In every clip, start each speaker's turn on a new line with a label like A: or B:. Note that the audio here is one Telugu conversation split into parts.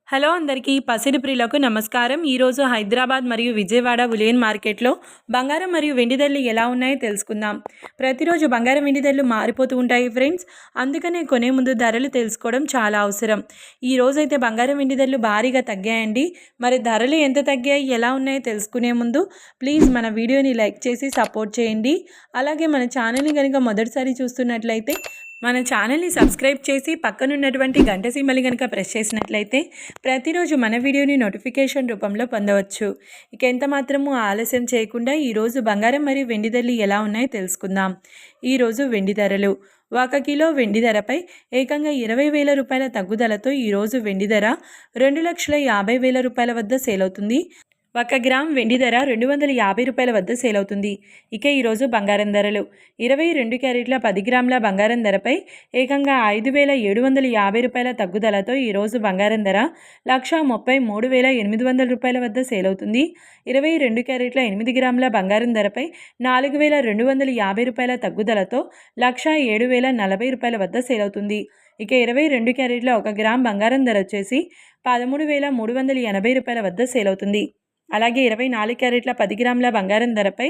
A: హలో అందరికీ పసిడి ప్రియులకు నమస్కారం. ఈరోజు హైదరాబాద్ మరియు విజయవాడ బులియన్ మార్కెట్లో బంగారం మరియు వెండి ధరలు ఎలా ఉన్నాయో తెలుసుకుందాం. ప్రతిరోజు బంగారం వెండి ధరలు మారిపోతూ ఉంటాయి ఫ్రెండ్స్. అందుకనే కొనే ముందు ధరలు తెలుసుకోవడం చాలా అవసరం. ఈ రోజైతే బంగారం వెండి ధరలు భారీగా తగ్గాయండి. మరి ధరలు ఎంత తగ్గాయి, ఎలా ఉన్నాయో తెలుసుకునే ముందు ప్లీజ్ మన వీడియోని లైక్ చేసి సపోర్ట్ చేయండి. అలాగే మన ఛానల్ని కనుక మొదటిసారి చూస్తున్నట్లయితే మన ఛానల్ని సబ్స్క్రైబ్ చేసి పక్కనున్నటువంటి గంట సింబల్ని కనుక ప్రెస్ చేసినట్లయితే ప్రతిరోజు మన వీడియోని నోటిఫికేషన్ రూపంలో పొందవచ్చు. ఇక ఎంత మాత్రము ఆలస్యం చేయకుండా ఈరోజు బంగారం మరియు వెండి ధరలు ఎలా ఉన్నాయో తెలుసుకుందాం. ఈరోజు వెండి ధరలు 1 కిలో వెండి ధరపై ఏకంగా 20,000 రూపాయల తగ్గుదలతో ఈరోజు వెండి ధర 2,50,000 రూపాయల వద్ద సేల్ అవుతుంది. 1 గ్రామ్ వెండి ధర 250 రూపాయల వద్ద సేల్ అవుతుంది. ఇక ఈరోజు బంగారం ధరలు 22 క్యారెట్ల 10 గ్రాముల బంగారం ధరపై ఏకంగా 5,750 రూపాయల తగ్గుదలతో ఈరోజు బంగారం ధర 1,33,800 రూపాయల వద్ద సేల్ అవుతుంది. 22 క్యారెట్ల 8 గ్రాముల బంగారం ధరపై 4,250 రూపాయల తగ్గుదలతో 1,07,040 రూపాయల వద్ద సేల్ అవుతుంది. ఇక 22 క్యారెట్ల 1 గ్రామ్ బంగారం ధర వచ్చేసి 13,380 రూపాయల వద్ద సేల్ అవుతుంది. అలాగే 24 క్యారెట్ల 10 గ్రాముల బంగారం ధరపై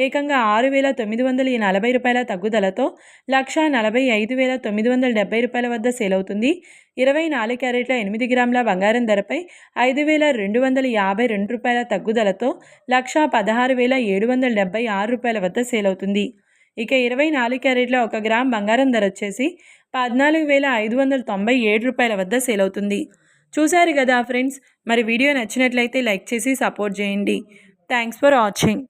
A: ఏకంగా 6,940 రూపాయల తగ్గుదలతో 1,45,970 రూపాయల వద్ద సేల్ అవుతుంది. 24 క్యారెట్ల 8 గ్రాముల బంగారం ధరపై 5,252 రూపాయల తగ్గుదలతో 1,16,776 రూపాయల వద్ద సేల్ అవుతుంది. ఇక 24 క్యారెట్ల 1 గ్రామ్ బంగారం ధర వచ్చేసి 14,597 రూపాయల వద్ద సేల్ అవుతుంది. చూశారు కదా ఫ్రెండ్స్. మరి వీడియో నచ్చినట్లయితే లైక్ చేసి సపోర్ట్ చేయండి. Thanks for watching.